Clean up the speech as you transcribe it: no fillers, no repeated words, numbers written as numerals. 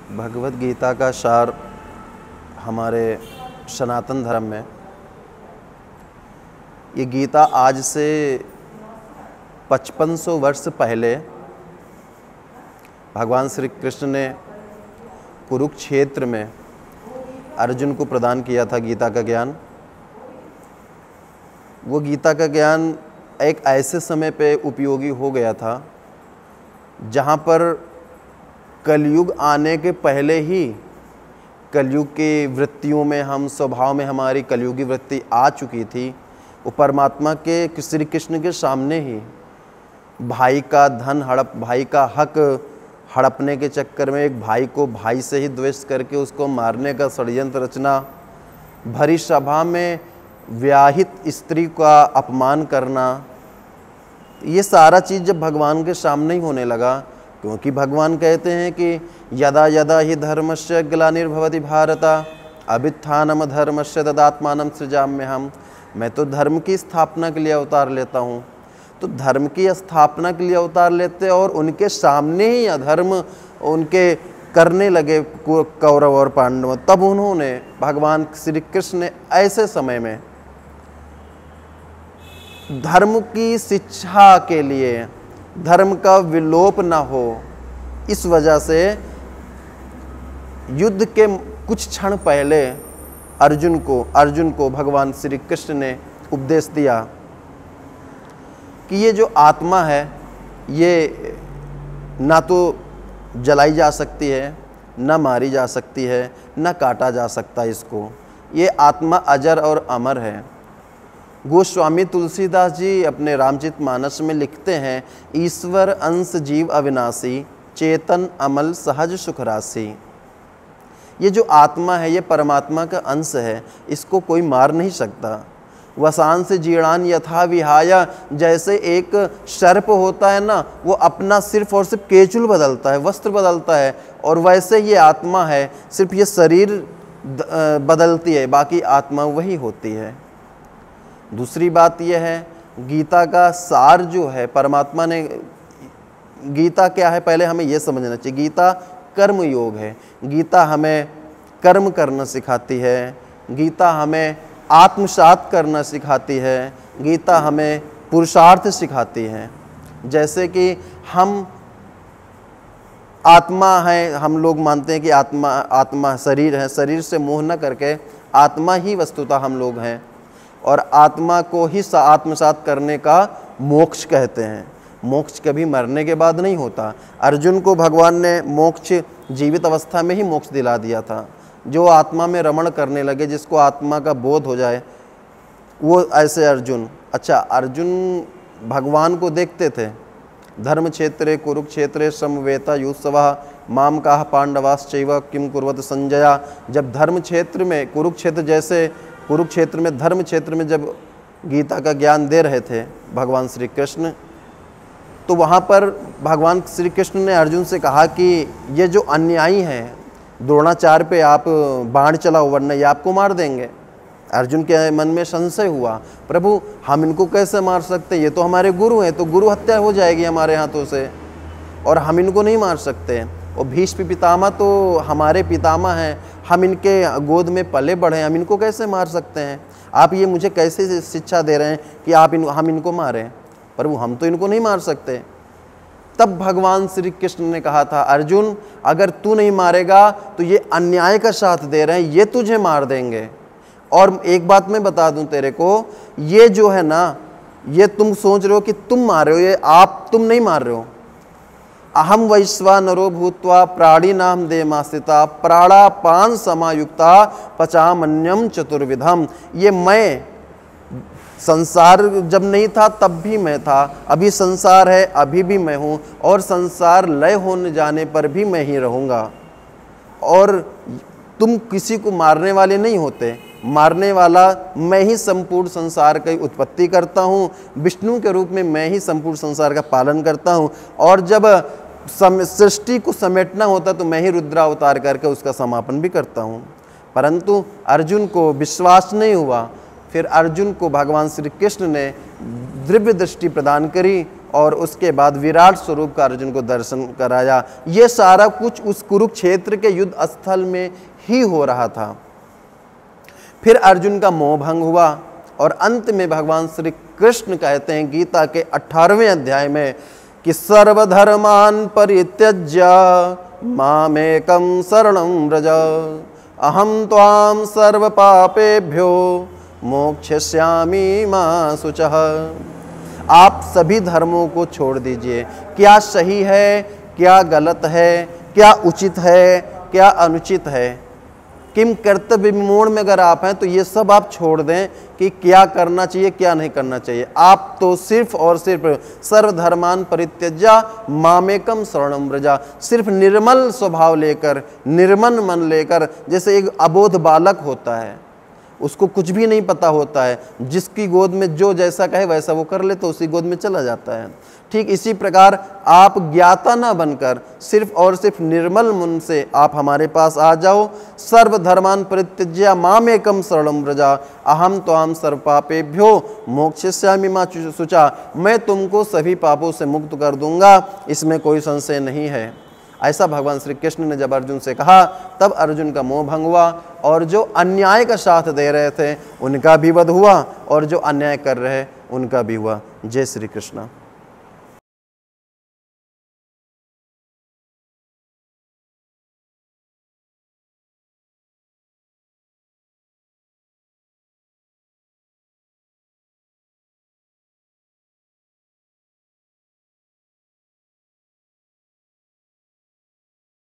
भगवत गीता का सार हमारे सनातन धर्म में, ये गीता आज से 5500 वर्ष पहले भगवान श्री कृष्ण ने कुरुक्षेत्र में अर्जुन को प्रदान किया था गीता का ज्ञान। वो गीता का ज्ञान एक ऐसे समय पे उपयोगी हो गया था जहाँ पर कलयुग आने के पहले ही कलयुग की वृत्तियों में हम स्वभाव में हमारी कलयुगी वृत्ति आ चुकी थी। वो परमात्मा के श्री कृष्ण के सामने ही भाई का धन हड़प, भाई का हक हड़पने के चक्कर में एक भाई को भाई से ही द्वेष करके उसको मारने का षड्यंत्र रचना, भरी सभा में विवाहित स्त्री का अपमान करना, ये सारा चीज़ जब भगवान के सामने ही होने लगा, क्योंकि भगवान कहते हैं कि यदा यदा ही धर्मस्य ग्लानिर्भवति भारत अभ्युत्थानम धर्मस्य तदात्मानं सृजाम्यहम्। मैं तो धर्म की स्थापना के लिए अवतार लेता हूँ। तो धर्म की स्थापना के लिए अवतार लेते और उनके सामने ही अधर्म उनके करने लगे कौरव और पांडव, तब उन्होंने भगवान श्री कृष्ण ने ऐसे समय में धर्म की शिक्षा के लिए, धर्म का विलोप ना हो, इस वजह से युद्ध के कुछ क्षण पहले अर्जुन को भगवान श्री कृष्ण ने उपदेश दिया कि ये जो आत्मा है ये ना तो जलाई जा सकती है, ना मारी जा सकती है, ना काटा जा सकता इसको। ये आत्मा अजर और अमर है। गोस्वामी तुलसीदास जी अपने रामचरितमानस में लिखते हैं, ईश्वर अंश जीव अविनाशी, चेतन अमल सहज सुखराशि। ये जो आत्मा है ये परमात्मा का अंश है, इसको कोई मार नहीं सकता। वसांस जीर्णान यथा विहाय, जैसे एक सर्प होता है ना, वो अपना सिर्फ और सिर्फ केचुल बदलता है, वस्त्र बदलता है, और वैसे ये आत्मा है, सिर्फ ये शरीर बदलती है, बाकी आत्मा वही होती है। दूसरी बात यह है, गीता का सार जो है, परमात्मा ने, गीता क्या है पहले हमें यह समझना चाहिए। गीता कर्म योग है। गीता हमें कर्म करना सिखाती है, गीता हमें आत्मसात करना सिखाती है, गीता हमें पुरुषार्थ सिखाती है। जैसे कि हम आत्मा है, हम लोग मानते हैं कि आत्मा शरीर है, शरीर से मोह न करके आत्मा ही वस्तुतः हम लोग हैं, और आत्मा को ही आत्मसात करने का मोक्ष कहते हैं। मोक्ष कभी मरने के बाद नहीं होता। अर्जुन को भगवान ने मोक्ष जीवित अवस्था में ही मोक्ष दिला दिया था। जो आत्मा में रमण करने लगे, जिसको आत्मा का बोध हो जाए, वो ऐसे अर्जुन। अच्छा, अर्जुन भगवान को देखते थे। धर्म क्षेत्रे कुरुक्षेत्रे समवेता युत्सवः माम काह पांडवाश्चैव किम कुर्वत संजया। जब धर्म क्षेत्र में, कुरुक्षेत्र में धर्म क्षेत्र में जब गीता का ज्ञान दे रहे थे भगवान श्री कृष्ण, तो वहाँ पर भगवान श्री कृष्ण ने अर्जुन से कहा कि ये जो अन्यायी हैं, द्रोणाचार्य पे आप बाण चलाओ वरना ये आपको मार देंगे। अर्जुन के मन में संशय हुआ, प्रभु हम इनको कैसे मार सकते, ये तो हमारे गुरु हैं, तो गुरु हत्या हो जाएगी हमारे हाथों से, और हम इनको नहीं मार सकते। और भीष्म पितामह तो हमारे पितामह हैं, हम इनके गोद में पले बढ़े, हम इनको कैसे मार सकते हैं। आप ये मुझे कैसे शिक्षा दे रहे हैं कि हम इनको मारें, प्रभु हम तो इनको नहीं मार सकते। तब भगवान श्री कृष्ण ने कहा था, अर्जुन अगर तू नहीं मारेगा तो ये अन्याय का साथ दे रहे हैं, ये तुझे मार देंगे। और एक बात मैं बता दूं तेरे को, ये जो है ना, ये तुम सोच रहे हो कि तुम मार रहे हो, ये तुम नहीं मार रहे हो। अहम वैश्वानरो भूत्वा प्राणिनाम देमास्थिता प्राणापान समायुक्ता पचामन्यम चतुर्विधम। ये मैं, संसार जब नहीं था तब भी मैं था, अभी संसार है अभी भी मैं हूँ, और संसार लय होने जाने पर भी मैं ही रहूँगा। और तुम किसी को मारने वाले नहीं होते, मारने वाला मैं ही संपूर्ण संसार की उत्पत्ति करता हूँ, विष्णु के रूप में मैं ही संपूर्ण संसार का पालन करता हूँ, और जब सृष्टि को समेटना होता तो मैं ही रुद्रावतार करके उसका समापन भी करता हूँ। परंतु अर्जुन को विश्वास नहीं हुआ। फिर अर्जुन को भगवान श्री कृष्ण ने दिव्य दृष्टि प्रदान करी और उसके बाद विराट स्वरूप का अर्जुन को दर्शन कराया। ये सारा कुछ उस कुरुक्षेत्र के युद्ध स्थल में ही हो रहा था। फिर अर्जुन का मोह भंग हुआ और अंत में भगवान श्री कृष्ण कहते हैं गीता के 18वें अध्याय में कि सर्वधर्मान परित्यज्य मामेकं शरणं व्रज अहम त्वां सर्व पापेभ्यो मोक्षयिष्यामि मा शुचः। आप सभी धर्मों को छोड़ दीजिए। क्या सही है, क्या गलत है, क्या उचित है, क्या अनुचित है, किम कर्तव्य विमूढ़ में अगर आप हैं तो ये सब आप छोड़ दें कि क्या करना चाहिए क्या नहीं करना चाहिए। आप तो सिर्फ और सिर्फ सर्वधर्मान परित्यज्य मामेकम शरणं व्रज, सिर्फ निर्मल स्वभाव लेकर, निर्मल मन लेकर, जैसे एक अबोध बालक होता है, उसको कुछ भी नहीं पता होता है, जिसकी गोद में जो जैसा कहे वैसा वो कर ले तो उसी गोद में चला जाता है। ठीक इसी प्रकार आप ज्ञाता ना बनकर सिर्फ और सिर्फ निर्मल मन से आप हमारे पास आ जाओ। सर्वधर्मान परित्यज्य मामेकं शरणं व्रज अहम त्वां सर्व पापेभ्यो मोक्षयिष्यामि मा शुचा। मैं तुमको सभी पापों से मुक्त कर दूंगा, इसमें कोई संशय नहीं है। ऐसा भगवान श्री कृष्ण ने जब अर्जुन से कहा तब अर्जुन का मोह भंग हुआ और जो अन्याय का साथ दे रहे थे उनका भी वध हुआ और जो अन्याय कर रहे उनका भी हुआ। जय श्री कृष्ण।